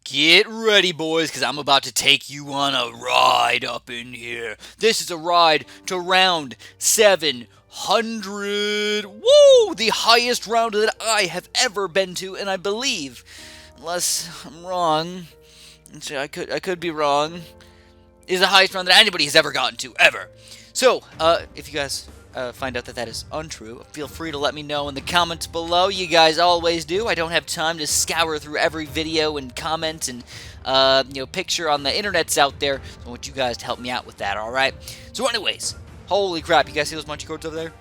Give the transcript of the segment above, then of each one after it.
Get ready, boys, because I'm about to take you on a ride up in here. This is a ride to round 700. Woo! The highest round that I have ever been to, and I believe, unless I'm wrong, I could be wrong, is the highest round that anybody has ever gotten to, ever. So, if you guys find out that that is untrue, feel free to let me know in the comments below. You guys always do. I don't have time to scour through every video and comment and picture on the internets out there. So I want you guys to help me out with that. All right. So, anyways, holy crap! You guys see those munchie cords over there?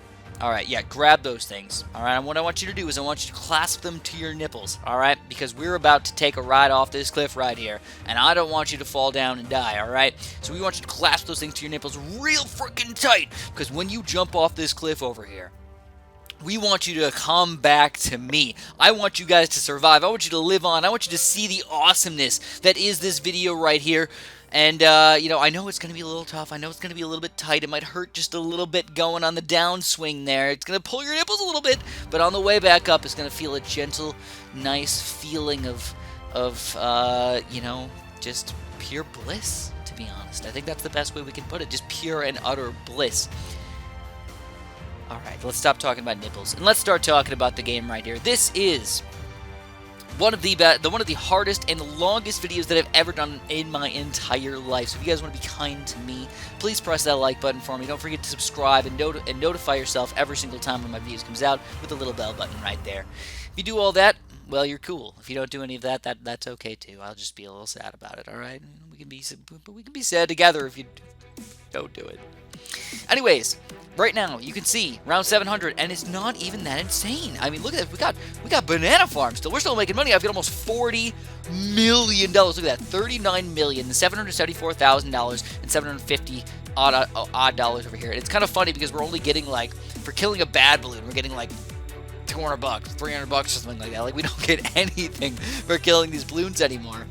Alright, yeah, grab those things. Alright, and what I want you to do is I want you to clasp them to your nipples. Alright, because we're about to take a ride off this cliff right here. And I don't want you to fall down and die, alright? So we want you to clasp those things to your nipples real freaking tight. Because when you jump off this cliff over here, we want you to come back to me. I want you guys to survive. I want you to live on. I want you to see the awesomeness that is this video right here. And, I know it's going to be a little tough. I know it's going to be a little bit tight. It might hurt just a little bit going on the downswing there. It's going to pull your nipples a little bit. But on the way back up, it's going to feel a gentle, nice feeling of just pure bliss, to be honest. I think that's the best way we can put it. Just pure and utter bliss. Alright, let's stop talking about nipples, and let's start talking about the game right here. This is one of the hardest and longest videos that I've ever done in my entire life. So if you guys want to be kind to me, please press that like button for me. Don't forget to subscribe and notify yourself every single time one of my videos comes out with the little bell button right there. If you do all that, well, you're cool. If you don't do any of that, that's okay too. I'll just be a little sad about it, alright? We can be sad together if you don't do it. Anyways, right now you can see round 700, and it's not even that insane. I mean, look at that. We got banana farms still. We're still making money. I've got almost $40 million. Look at that, $39,774,000 and 750 odd dollars over here. And it's kind of funny because we're only getting, like, for killing a bad balloon, we're getting like $200, $300, or something like that. Like, we don't get anything for killing these balloons anymore.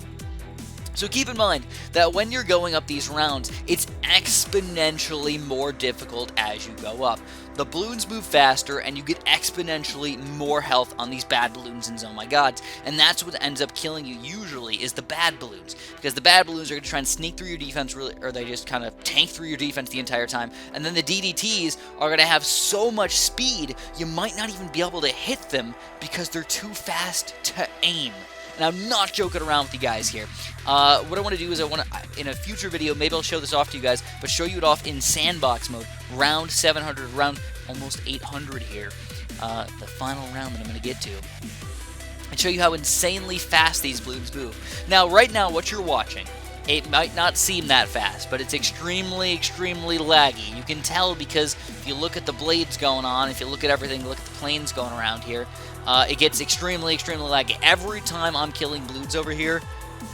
So keep in mind that when you're going up these rounds, it's exponentially more difficult as you go up. The balloons move faster, and you get exponentially more health on these bad balloons and oh my gods. And that's what ends up killing you usually, is the bad balloons. Because the bad balloons are going to try and sneak through your defense, or they just kind of tank through your defense the entire time. And then the DDTs are going to have so much speed, you might not even be able to hit them because they're too fast to aim. And I'm not joking around with you guys here. What I want to do is in a future video, maybe I'll show this off to you guys, but show you it off in sandbox mode. Round 700, round almost 800 here. The final round that I'm going to get to. And show you how insanely fast these balloons move. Now, right now, what you're watching, it might not seem that fast, but it's extremely, extremely laggy. You can tell because if you look at the blades going on, if you look at everything, look at the planes going around here, it gets extremely, extremely laggy. Every time I'm killing balloons over here,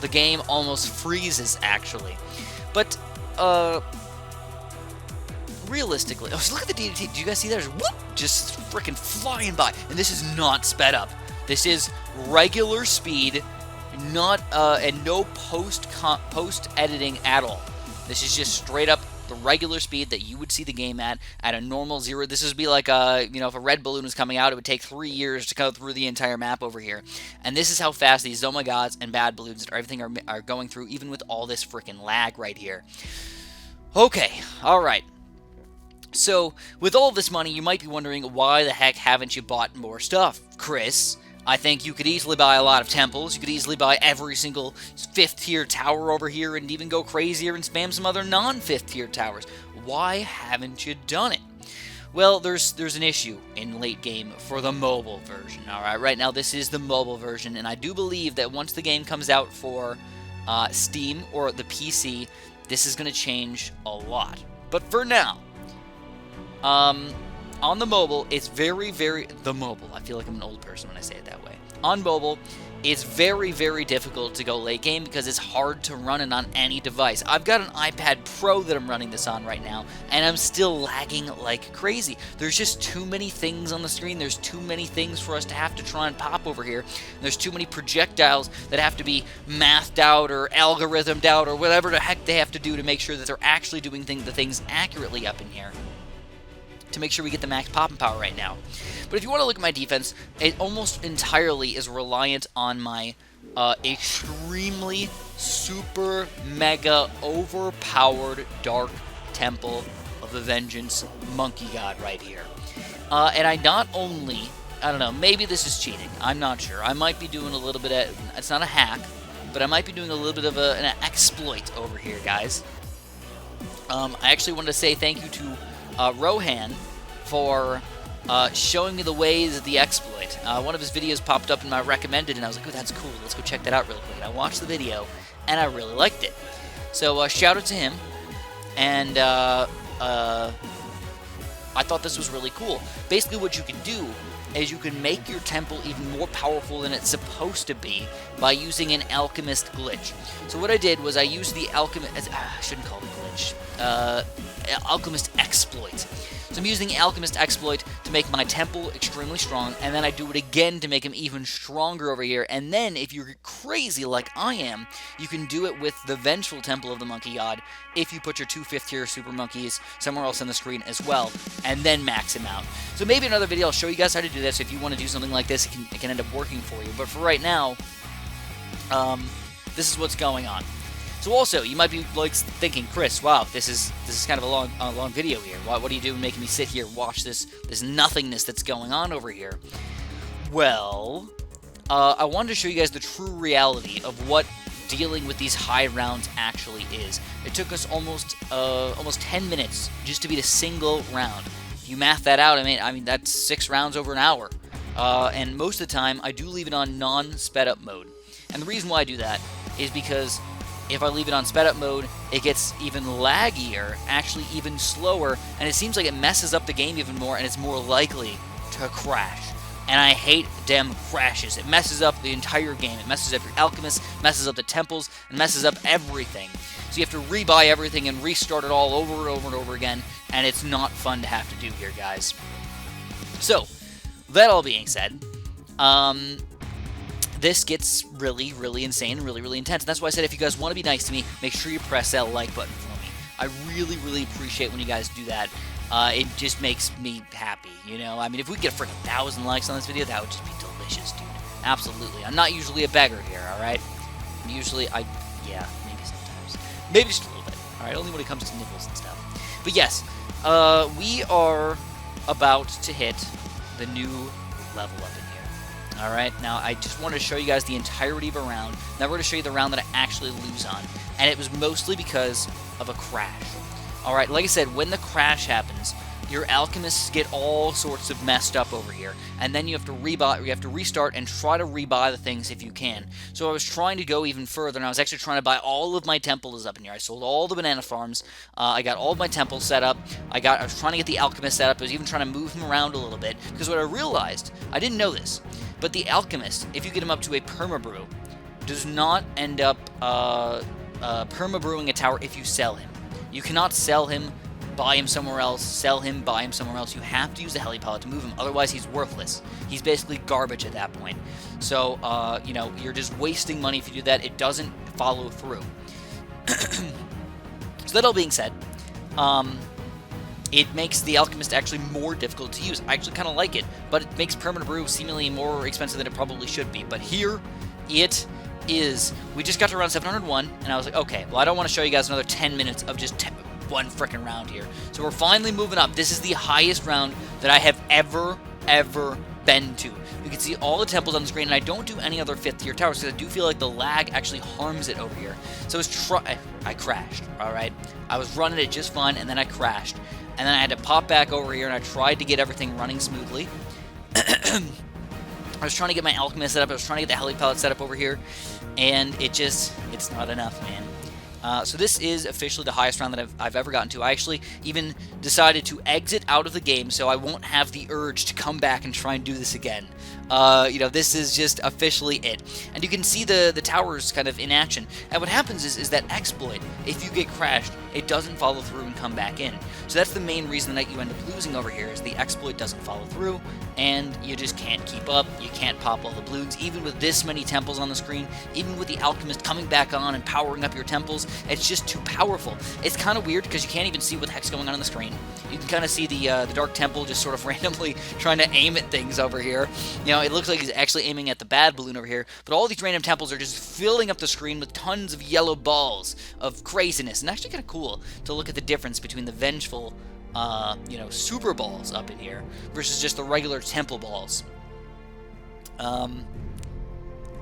the game almost freezes, actually. But, realistically, oh, look at the DDT. Did you guys see that? Just freaking flying by. And this is not sped up. This is regular speed, not and no post editing at all. This is just straight up the regular speed that you would see the game at a normal zero. This would be like if a red balloon was coming out, it would take 3 years to go through the entire map over here. And this is how fast these oh my gods and bad balloons and everything are going through, even with all this freaking lag right here. Okay, all right. So with all this money, you might be wondering, why the heck haven't you bought more stuff, Chris? I think you could easily buy a lot of temples. You could easily buy every single 5th tier tower over here and even go crazier and spam some other non-5th tier towers. Why haven't you done it? Well, there's an issue in late game for the mobile version. Alright, right now this is the mobile version, and I do believe that once the game comes out for Steam or the PC, this is going to change a lot. But for now, on the mobile, it's the mobile. I feel like I'm an old person when I say it that way. On mobile, it's very, very difficult to go late game because it's hard to run it on any device. I've got an iPad Pro that I'm running this on right now, and I'm still lagging like crazy. There's just too many things on the screen. There's too many things for us to have to try and pop over here. There's too many projectiles that have to be mathed out or algorithmed out or whatever the heck they have to do to make sure that they're actually doing the things accurately up in here, to make sure we get the max popping power right now. But if you want to look at my defense, it almost entirely is reliant on my extremely super mega overpowered dark temple of the Vengeance Monkey God right here. And I not only, I don't know, maybe this is cheating. I'm not sure. I might be doing a little bit of, it's not a hack, but I might be doing a little bit of an exploit over here, guys. I actually wanted to say thank you to Rohan for showing me the ways of the exploit. One of his videos popped up in my recommended, and I was like, oh, that's cool. Let's go check that out real quick. And I watched the video, and I really liked it. So shout out to him. And I thought this was really cool. Basically, what you can do is you can make your temple even more powerful than it's supposed to be by using an alchemist glitch. So what I did was I used the alchemist, I shouldn't call it a glitch, alchemist exploit. So I'm using the alchemist exploit to make my temple extremely strong, and then I do it again to make him even stronger over here. And then, if you're crazy like I am, you can do it with the vengeful temple of the monkey god if you put your 2 5th tier super monkeys somewhere else on the screen as well, and then max him out. So maybe another video I'll show you guys how to do this. If you want to do something like this, it can end up working for you. But for right now, this is what's going on. So also, you might be like thinking, Chris, wow, this is kind of a long video here. What are you doing making me sit here watch this nothingness that's going on over here? Well, I wanted to show you guys the true reality of what dealing with these high rounds actually is. It took us almost 10 minutes just to beat a single round. If you math that out, I mean that's 6 rounds over an hour. And most of the time, I do leave it on non-sped up mode. And the reason why I do that is because if I leave it on sped up mode, it gets even laggier, actually even slower, and it seems like it messes up the game even more, and it's more likely to crash. And I hate them crashes. It messes up the entire game. It messes up your alchemists, messes up the temples, and messes up everything. So you have to rebuy everything and restart it all over and over and over again, and it's not fun to have to do here, guys. So, that all being said, this gets really, really insane and really, really intense. And that's why I said if you guys want to be nice to me, make sure you press that like button for me. I really, really appreciate when you guys do that. It just makes me happy, you know? I mean, if we get a freaking 1,000 likes on this video, that would just be delicious, dude. Absolutely. I'm not usually a beggar here, alright? Usually, yeah, maybe sometimes. Maybe just a little bit, alright? Only when it comes to nipples and stuff. But yes, we are about to hit the new level up in here. Alright, now I just wanted to show you guys the entirety of a round. Now we're going to show you the round that I actually lose on. And it was mostly because of a crash. Alright, like I said, when the crash happens, your alchemists get all sorts of messed up over here. And then you have to restart and try to rebuy the things if you can. So I was trying to go even further, and I was actually trying to buy all of my temples up in here. I sold all the banana farms. I got all of my temples set up. I was trying to get the alchemist set up. I was even trying to move him around a little bit. Because what I realized, I didn't know this, but the alchemist, if you get him up to a perma-brew, does not end up perma-brewing a tower if you sell him. You cannot sell him, buy him somewhere else, sell him, buy him somewhere else. You have to use the helipod to move him, otherwise he's worthless. He's basically garbage at that point. So, you know, you're just wasting money if you do that. It doesn't follow through. So that all being said, it makes the alchemist actually more difficult to use. I actually kind of like it, but it makes permanent brew seemingly more expensive than it probably should be. But here, it is. We just got to round 701, and I was like, okay, well, I don't want to show you guys another 10 minutes of just one frickin' round here. So we're finally moving up. This is the highest round that I have ever been to. You can see all the temples on the screen, and I don't do any other 5th tier towers because I do feel like the lag actually harms it over here. So I crashed, alright? I was running it just fine, and then I crashed. And then I had to pop back over here, and I tried to get everything running smoothly. I was trying to get my alchemist set up, I was trying to get the helipad set up over here, and it's not enough, man. So this is officially the highest round that I've ever gotten to. I actually even decided to exit out of the game so I won't have the urge to come back and try and do this again. You know, this is just officially it. And you can see the towers kind of in action. And what happens is that exploit, if you get crashed, it doesn't follow through and come back in. So that's the main reason that you end up losing over here, is the exploit doesn't follow through, and you just can't keep up. You can't pop all the balloons, even with this many temples on the screen, even with the alchemist coming back on and powering up your temples. It's just too powerful. It's kind of weird because you can't even see what the heck's going on the screen. You can kind of see the Dark Temple just sort of randomly trying to aim at things over here. You know, Now, it looks like he's actually aiming at the bad balloon over here, but all these random temples are just filling up the screen with tons of yellow balls of craziness. And actually kind of cool to look at the difference between the vengeful, super balls up in here versus just the regular temple balls. I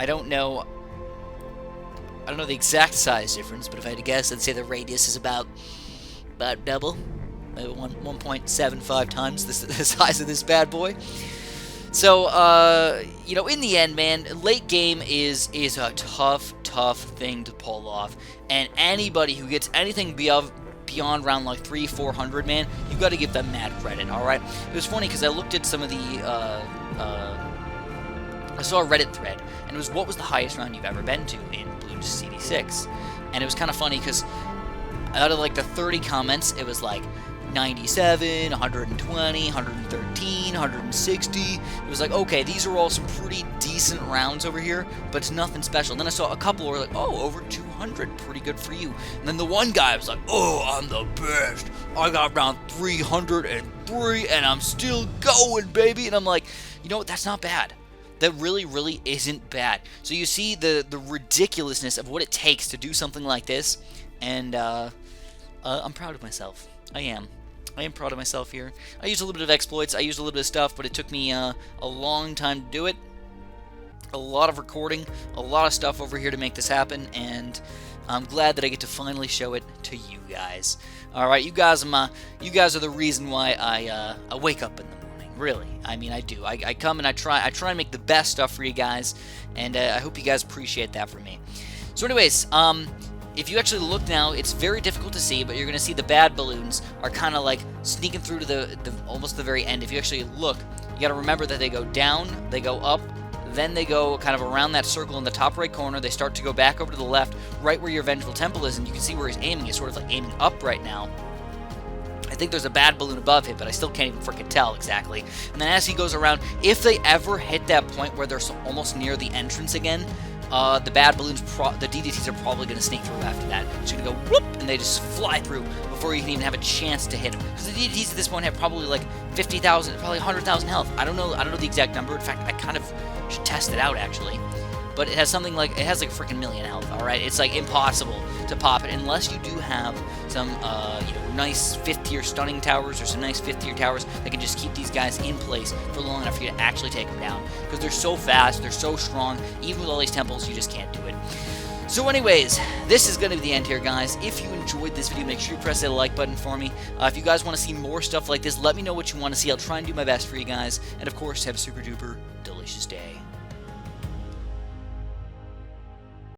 don't know the exact size difference, but if I had to guess, I'd say the radius is about double, maybe 1.75 times the size of this bad boy. So, in the end, man, late game is a tough thing to pull off, and anybody who gets anything beyond round like 300-400, man, you got to give them mad credit. All right, it was funny because I looked at some of the I saw a Reddit thread, and it was, what was the highest round you've ever been to in Bloons CD6? And it was kind of funny because out of like the 30 comments, it was like 97, 120, 113, 160. It was like, okay, these are all some pretty decent rounds over here, but it's nothing special. And then I saw a couple who were like, oh, over 200, pretty good for you. And then the one guy was like, oh, I'm the best. I got round 303, and I'm still going, baby. And I'm like, you know what, that's not bad. That really isn't bad. So you see the ridiculousness of what it takes to do something like this, and I'm proud of myself. I am proud of myself here. I used a little bit of exploits, I used a little bit of stuff, but it took me a long time to do it. A lot of recording, a lot of stuff over here to make this happen, and I'm glad that I get to finally show it to you guys. All right, you guys are the reason why I wake up in the morning. Really, I mean, I do. I come and I try and make the best stuff for you guys, and I hope you guys appreciate that from me. So anyways, if you actually look now, it's very difficult to see, but you're going to see the bad balloons are kind of like sneaking through to the almost the very end. If you actually look, you got to remember that they go down, they go up, then they go kind of around that circle in the top right corner. They start to go back over to the left, right where your Vengeful Temple is, and you can see where he's aiming. He's sort of like aiming up right now. I think there's a bad balloon above him, but I still can't even freaking tell exactly. And then as he goes around, if they ever hit that point where they're almost near the entrance again, the bad balloons, the DDTs are probably going to sneak through after that. It's going to go whoop, and they just fly through before you can even have a chance to hit them. Because the DDTs at this point have probably like 50,000, probably 100,000 health. I don't know the exact number. In fact, I kind of should test it out actually. But it has something like, it has like a freaking million health, alright? It's like impossible to pop it unless you do have some, nice 5th tier stunning towers or some nice 5th tier towers that can just keep these guys in place for long enough for you to actually take them down. Because they're so fast, they're so strong, even with all these temples, you just can't do it. So anyways, this is going to be the end here, guys. If you enjoyed this video, make sure you press that like button for me. If you guys want to see more stuff like this, let me know what you want to see. I'll try and do my best for you guys. And of course, have a super duper delicious day.